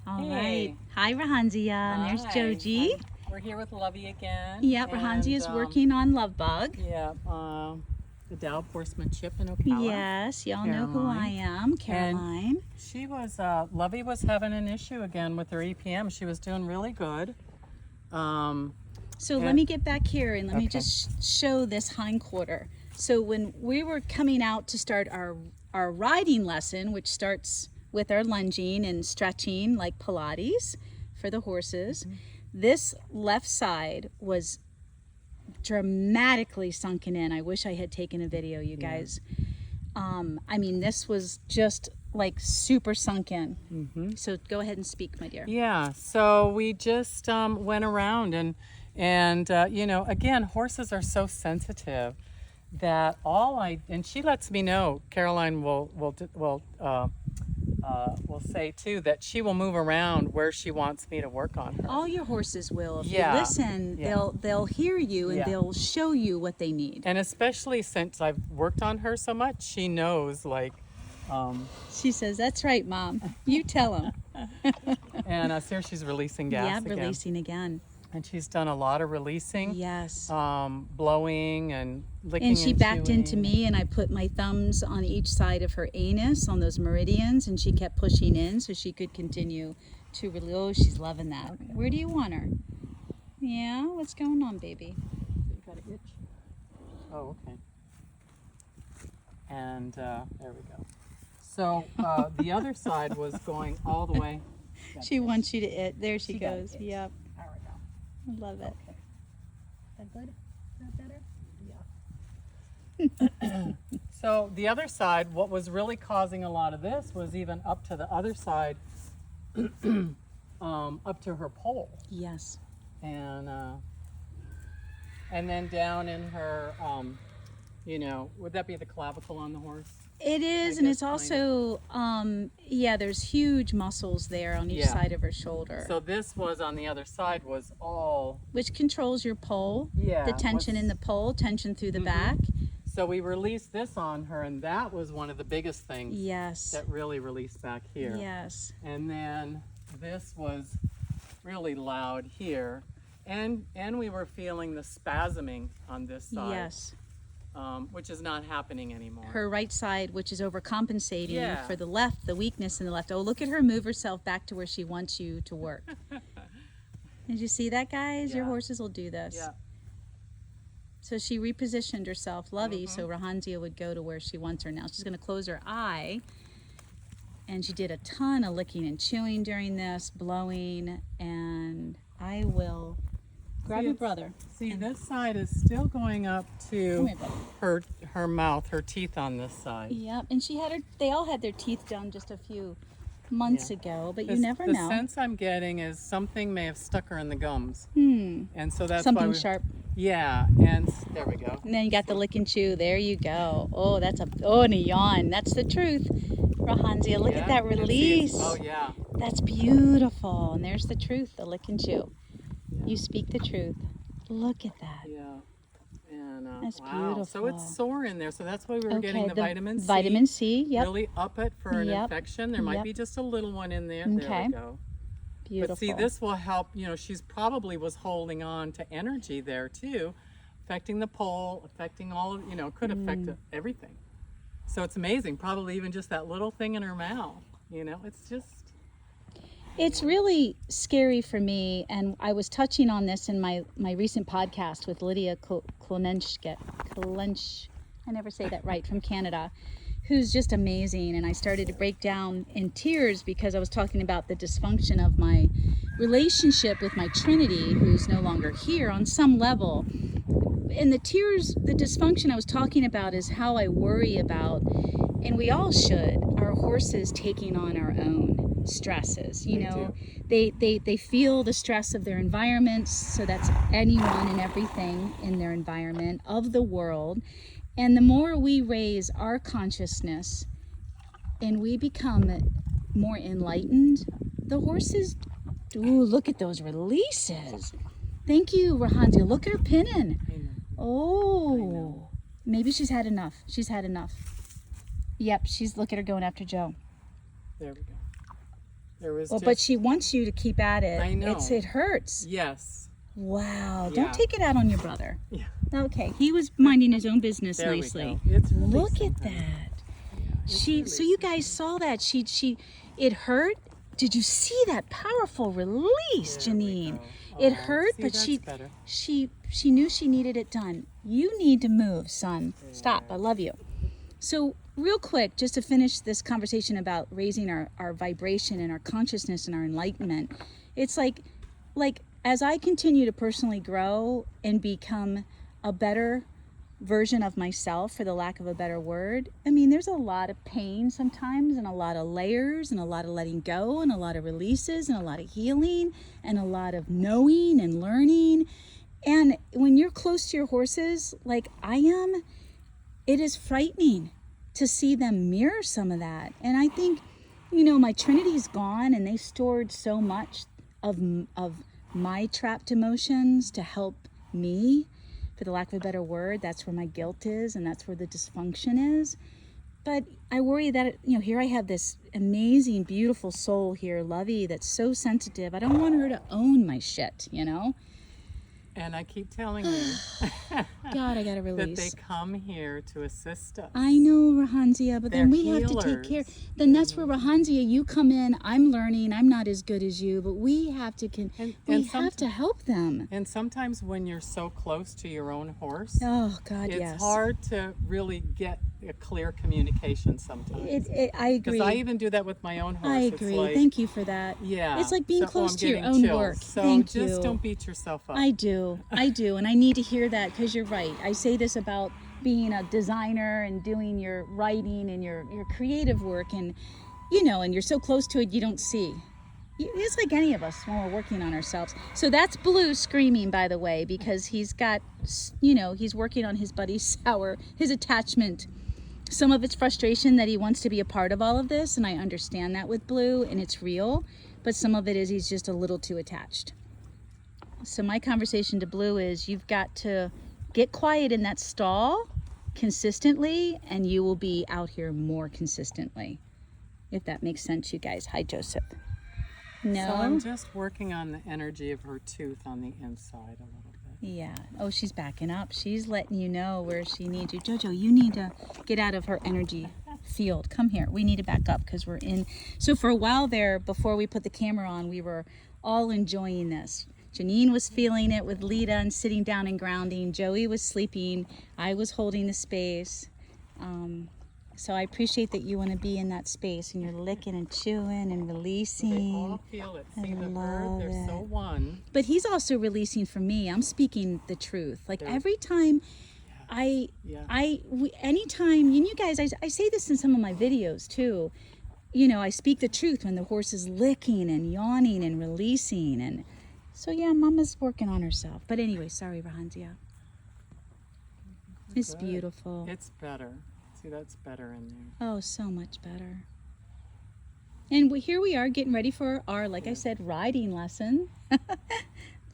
All Hey. right. Hi, Rahanzia. And there's Hi. Joji. We're here with Lovey again. Yep, Rahanzia is working on Love Bug. Yeah, the Dow Portsmouthship in Ocala. Yes, y'all know who I am, Caroline. And she was, Lovey was having an issue again with her EPM. She was doing really good. So let me get back here and let me just show this hindquarter. So when we were coming out to start our riding lesson, which starts with our lunging and stretching like Pilates for the horses, this left side was dramatically sunken in. I wish I had taken a video, you guys. I mean, this was just like super sunken. So go ahead and speak, my dear. Yeah, so we just went around and you know, again, horses are so sensitive that and she lets me know, Caroline will say too, that she will move around where she wants me to work on her. All your horses will. If you listen, they'll hear you and they'll show you what they need. And especially since I've worked on her so much, she knows, like, she says, "That's right, Mom. You tell them." and so she's releasing gas Yeah, releasing again. And she's done a lot of releasing. Yes. Blowing and licking. And she backed chewing. into me, and I put my thumbs on each side of her anus on those meridians, and she kept pushing in so she could continue to release. Oh, she's loving that. Okay. Where do you want her? Yeah, what's going on, baby? You got an itch? Oh, okay. And there we go. So the other side was going all the way. She wants you to There she goes. Yep. There we go. I love it. Okay. Is that good? Is that better? Yeah. So the other side, what was really causing a lot of this was even up to the other side, up to her pole. Yes. And then down in her, you know, would that be the clavicle on the horse? It is, and it's also, yeah, there's huge muscles there on each side of her shoulder. So this was on the other side was all... Which controls your pole, the tension in the pole, tension through the back. So we released this on her, and that was one of the biggest things that really released back here. Yes. And then this was really loud here. And we were feeling the spasming on this side. Yes. Which is not happening anymore. Her right side, which is overcompensating for the left, the weakness in the left. Oh, look at her move herself back to where she wants you to work. Did you see that, guys? Your horses will do this. Yeah. So she repositioned herself, Lovey, so Rahanzia would go to where she wants her now. She's going to close her eye. And she did a ton of licking and chewing during this, blowing, and I will... Grab your brother. See, this side is still going up to her mouth, her teeth on this side. Yep, and they all had their teeth done just a few months ago, but you never know. The sense I'm getting is something may have stuck her in the gums. And so that's something why sharp. Yeah, and there we go. And then you got the lick and chew. There you go. Oh, and a yawn. That's the truth. Rahanzia, look at that release. Oh, yeah. That's beautiful. And there's the truth, the lick and chew. You speak the truth. Look at that. Yeah. And that's wow. beautiful. So it's sore in there. So that's why we were getting the vitamin C. Vitamin C, yep. Really up it for an infection. There might be just a little one in there. Okay. There we go. Beautiful. But see, this will help. You know, she's probably was holding on to energy there too, affecting the pole, affecting all of, you know, could affect everything. So it's amazing. Probably even just that little thing in her mouth. You know, it's just... It's really scary for me, and I was touching on this in my recent podcast with Lydia Klolensch, I never say that right, from Canada, who's just amazing. And I started to break down in tears because I was talking about the dysfunction of my relationship with my Trinity, who's no longer here on some level. And the tears, the dysfunction I was talking about is how I worry about, and we all should, our horses taking on our own stresses. You know, they feel the stress of their environments, so that's anyone and everything in their environment, of the world. And the more we raise our consciousness and we become more enlightened, the horses, ooh, look at those releases. Thank you, Rahanzia. Look at her pinning. Oh, maybe she's had enough. Yep, look at her going after Joe. There we go. There was Well, just, but she wants you to keep at it. I know. It hurts. Yes. Wow. Yeah. Don't take it out on your brother. Yeah. Okay. He was minding his own business There nicely. we go. It's Look releasing, at honey. that. Yeah, it's So you guys saw that. It hurt. Did you see that powerful release, There we Janine? go. It Oh, hurt, see, but that's better. she knew she needed it done. You need to move, son. Stop. I love you. So real quick, just to finish this conversation about raising our vibration and our consciousness and our enlightenment, it's like as I continue to personally grow and become a better version of myself, for the lack of a better word, I mean, there's a lot of pain sometimes, and a lot of layers, and a lot of letting go, and a lot of releases, and a lot of healing, and a lot of knowing and learning. And when you're close to your horses, like I am, it is frightening to see them mirror some of that. And I think, my Trinity's gone, and they stored so much of my trapped emotions to help me, for the lack of a better word. That's where my guilt is, and that's where the dysfunction is. But I worry that, here I have this amazing, beautiful soul here, Lovey, that's so sensitive. I don't want her to own my shit, And I keep telling you God, I gotta that release. they come here to assist us. I know, Rahanzia, but then They're we have to take care. healers. Then that's where, Rahanzia, you come in. I'm learning. I'm not as good as you, but we have to we have to help them. And sometimes when you're so close to your own horse, Oh God, it's yes. hard to really get a clear communication sometimes. I agree. Because I even do that with my own horse. I It's agree. like, Thank you for that. yeah. It's like being close I'm to your getting own chills. work. So Thank just you. don't beat yourself up. I do, and I need to hear that, because you're right. I say this about being a designer and doing your writing and your creative work, and and you're so close to it, you don't see. It's like any of us when we're working on ourselves. So that's Blue screaming, by the way, because he's got, he's working on his buddy Sour, his attachment. Some of it's frustration that he wants to be a part of all of this, and I understand that with Blue, and it's real, but some of it is he's just a little too attached. So my conversation to Blue is, you've got to get quiet in that stall consistently, and you will be out here more consistently. If that makes sense, you guys. Hi, Joseph. No? So I'm just working on the energy of her tooth on the inside a little bit. Yeah. Oh, she's backing up. She's letting you know where she needs you. Jojo, you need to get out of her energy field. Come here. We need to back up because we're in. So for a while there, before we put the camera on, we were all enjoying this. Janine was feeling it with Lita and sitting down and grounding. Joey was sleeping. I was holding the space. So I appreciate that you want to be in that space, and you're licking and chewing and releasing. They all feel it. See the bird? They're so one. But he's also releasing from me. I'm speaking the truth. Like every time anytime, you guys, I say this in some of my videos too. I speak the truth when the horse is licking and yawning and releasing. And so, yeah, Mama's working on herself. But anyway, sorry, Rahanzia. It's Good. beautiful. It's better. See, that's better in there. Oh, so much better. And here we are getting ready for our, like I said, riding lesson.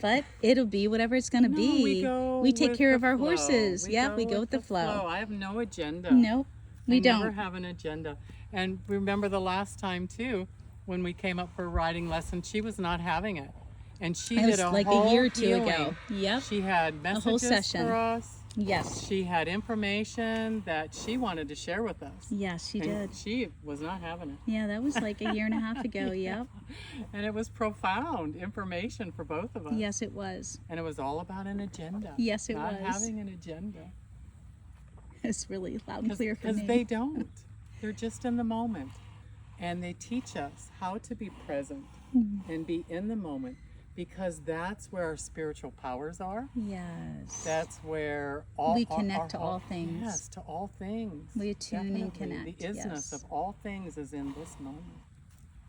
But it'll be whatever it's going to be. We take with care the of our flow. horses. We go with the flow. I have no agenda. Nope, we I don't. never have an agenda. And remember the last time too, when we came up for a riding lesson, she was not having it. And she It did was a like whole a year or two healing. ago. Yep. She had messages whole session. for us. Yes. She had information that she wanted to share with us. Yes, she And did. she was not having it. Yeah, that was like a year and a half ago. Yep. And it was profound information for both of us. Yes, it was. And it was all about an agenda. Yes, it not was. having an agenda. It's really loud and clear for me. Because they don't. They're just in the moment. And they teach us how to be present and be in the moment, because that's where our spiritual powers are. Yes. That's where we connect to all things. Yes, to all things. We attune and Definitely. connect. The isness Yes. of all things is in this moment.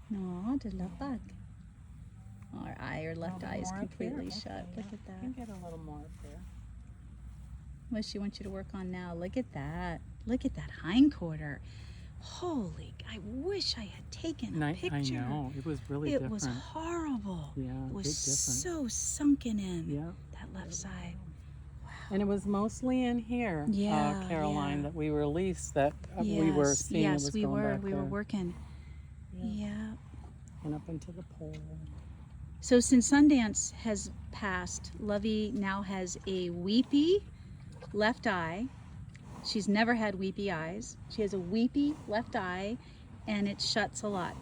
No, the left back. Our eye or left A eye little is more up there. completely Okay, shut. Look yeah. at You that. can get a little more up there. What she wants you to work on now. Look at that. Look at that hindquarter. Holy, I wish I had taken a picture. I know. It was really It different. was horrible. Yeah, It was big difference. so sunken in. Yeah. That left side. And it was mostly in here, Yeah, Caroline, yeah. that we released, that we were seeing it Yes, was we going were. back We there. were working. Yeah. Yeah. and up into the pole. So since Sundance has passed, Lovey now has a weepy left eye. She's never had weepy eyes. She has a weepy left eye, and it shuts a lot.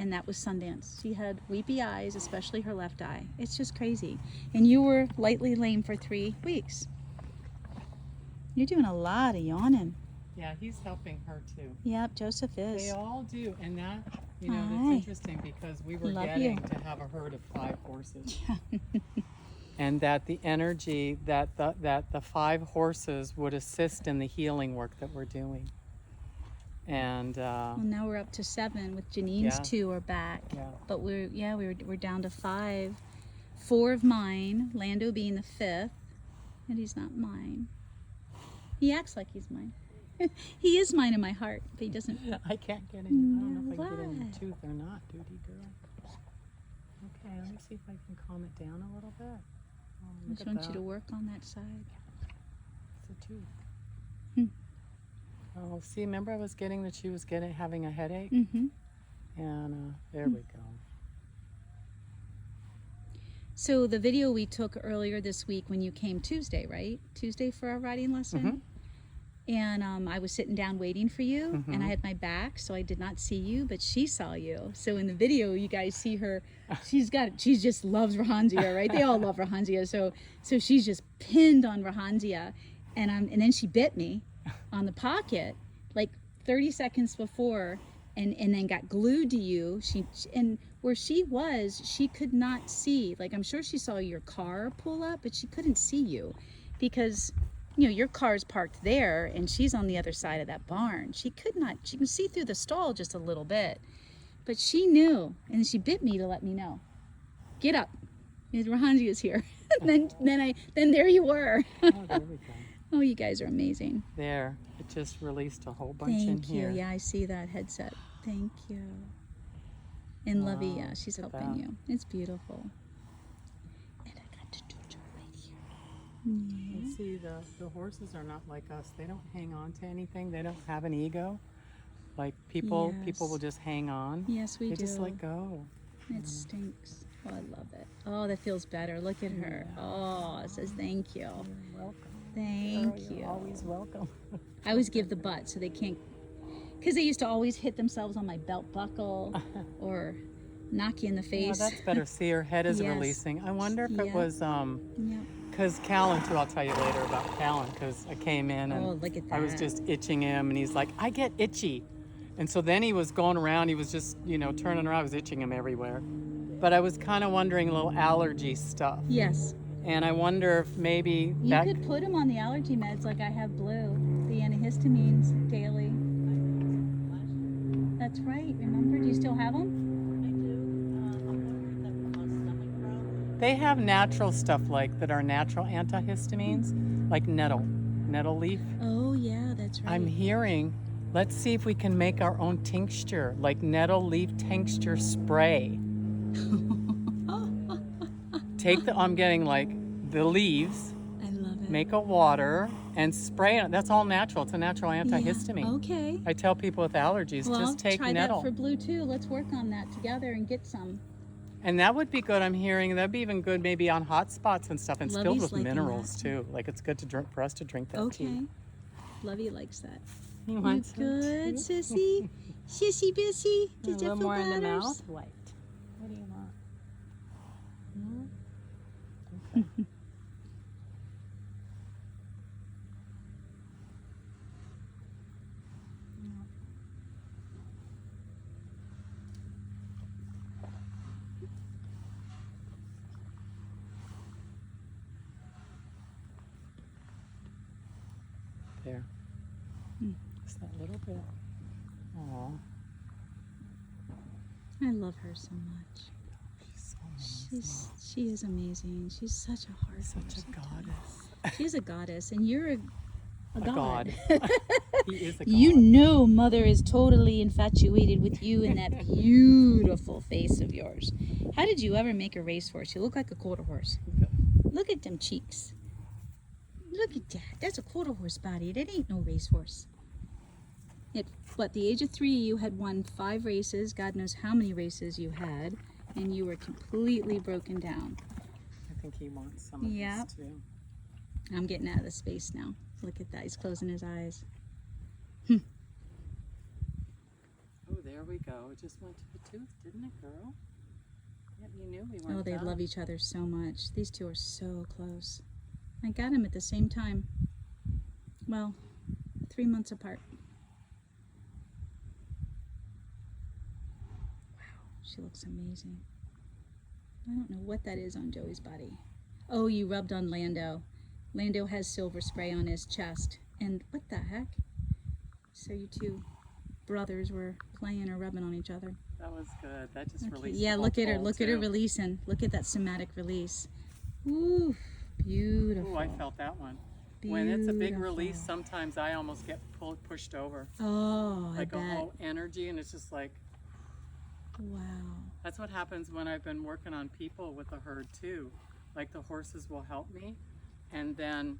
And that was Sundance. She had weepy eyes, especially her left eye. It's just crazy. And you were lightly lame for 3 weeks. You're doing a lot of yawning. Yeah, he's helping her too. Yep, Joseph is. They all do, and that, you know, Hi. that's interesting because we were Love getting you. to have a herd of 5 horses. And that the energy that the 5 horses would assist in the healing work that we're doing. And Well, now we're up to 7 with Janine's Yeah. 2 are back. Yeah. But we're down to 5. 4 of mine, Lando being the 5th, and he's not mine. He acts like he's mine. He is mine in my heart, but he doesn't. I can't get in. I don't know if I can get in What? the tooth or not, duty girl. Okay, let me see if I can calm it down a little bit. Oh, I look just at want you that. to work on that side. It's a tooth. Hmm. Oh, see, remember I was getting that she was having a headache? Mm-hmm. And there we go. So the video we took earlier this week when you came Tuesday, right? Tuesday for our riding lesson. Mhm. And I was sitting down waiting for you, and I Mhm. had my back, so I did not see you, but she saw you. So in the video, you guys see her. She just loves Rahanzia, right? They all love Rahanzia. So she's just pinned on Rahanzia, and then she bit me on the pocket like 30 seconds before, and then got glued to you. And where she was, she could not see. Like, I'm sure she saw your car pull up, but she couldn't see you because, you know, your car's parked there and she's on the other side of that barn. She can see through the stall just a little bit, but she knew, and she bit me to let me know. Get up, Rahanji is here. then there you were. Oh, there we go. Oh, you guys are amazing. There, it just released a whole bunch in Thank you. here. Yeah, I see that headset. Thank you. And Lovey, Wow, yeah, she's look at helping that. you. It's beautiful. And I got to do it right here. And see, the horses are not like us. They don't hang on to anything. They don't have an ego. Like people Yes. will just hang on. Yes, we They do. just let go. It stinks. Oh, I love it. Oh, that feels better. Look at her. Oh, it says thank you. You're welcome. Thank Girl, you. You're always welcome. I always give the butt so they can't, because they used to always hit themselves on my belt buckle or knock you in the Yeah, face. that's better. See, her head is Yes. releasing. I wonder if Yeah. it was Yep. because Callan too. I'll tell you later about Callan because I came in and Oh, look at I was that. just itching him, and he's like, I get itchy. And so then he was going around, he was just, turning around, I was itching him everywhere. But I was kind of wondering a little allergy stuff. Yes. And I wonder if maybe You that could put him on the allergy meds like I have Blue, the antihistamines daily. That's right. Remember? Do you still have them? they have natural stuff like that are natural antihistamines, like nettle leaf. Oh, yeah, that's right. I'm hearing, let's see if we can make our own tincture, like nettle leaf tincture spray. I'm getting like the leaves, I love it. make a water, and spray it. That's all natural. It's a natural antihistamine. Yeah. Okay. I tell people with allergies, Well, just take try nettle. that for Blue too. Let's work on that together and get some. And that would be good, I'm hearing. That'd be even good maybe on hot spots and stuff. And it's filled Lovey's with liking minerals that. too. Like it's good to drink for us to drink that Okay. tea. Lovey likes that. You You want some good, too? sissy? Sissy bissy? A Did you little feel more in the better? mouth? White. What do you want? Okay. There. Just that little bit. Aw, I love her so much. she's so amazing. She is amazing. She's such a heart. Such a goddess. She's a goddess, and you're a god. He is a god. You know Mother is totally infatuated with you and that beautiful face of yours. How did you ever make a racehorse? You look like a quarter horse. Look at them cheeks. Look at that. That's a quarter horse body. That ain't no racehorse. what, the age of 3, you had won 5 races. God knows how many races you had, and you were completely broken down. I think he wants some of Yep. this too. I'm getting out of the space now. Look at that. He's closing his eyes. Oh, there we go. It just went to the tooth, didn't it, girl? Yep, you knew we weren't Oh, they done. love each other so much. These two are so close. I got him at the same time. Well, 3 months apart. Wow, she looks amazing. I don't know what that is on Joey's body. Oh, you rubbed on Lando. Lando has silver spray on his chest. And what the heck? So you two brothers were playing or rubbing on each other. That was good. That just Okay. released. Yeah, the look whole at her. pole, Look at her too. releasing. Look at that somatic release. Ooh, beautiful. Ooh, I felt that one. When it's a big release, Beautiful. sometimes I almost get pushed over. Oh, Like I a bet. whole energy, and it's just like, Wow. that's what happens when I've been working on people with the herd too. Like the horses will help me, and then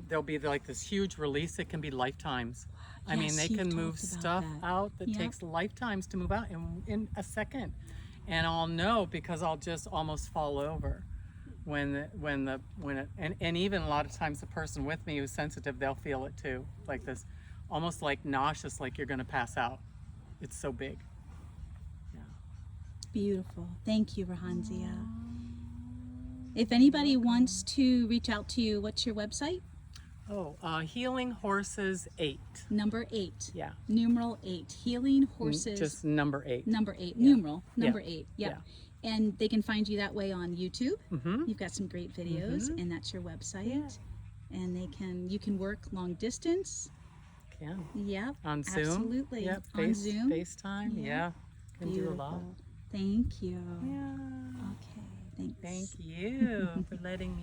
there'll be like this huge release. It can be lifetimes. I mean, Yes, they you've can move talked about stuff that. out that Yep. takes lifetimes to move out in a second. And I'll know because I'll just almost fall over and even a lot of times the person with me who's sensitive, they'll feel it too. Like this, almost like nauseous, like you're gonna pass out. It's so big. Beautiful. Thank you, Rahanzia. If anybody wants to reach out to you, what's your website? Oh, Healing Horses 8. Number 8. Yeah. Numeral 8. Healing Horses. Just number 8. Number 8. Yeah. Numeral. Number Yeah. 8. Yep. And they can find you that way on YouTube. Mm-hmm. You've got some great videos, and that's your website. Yeah. And you can work long distance. Can. Yep. On Zoom. Absolutely. Yep. On Zoom. FaceTime. Yeah. Yeah. Can do a lot. Thank you. Yeah. Okay. Thanks. Thank you for letting me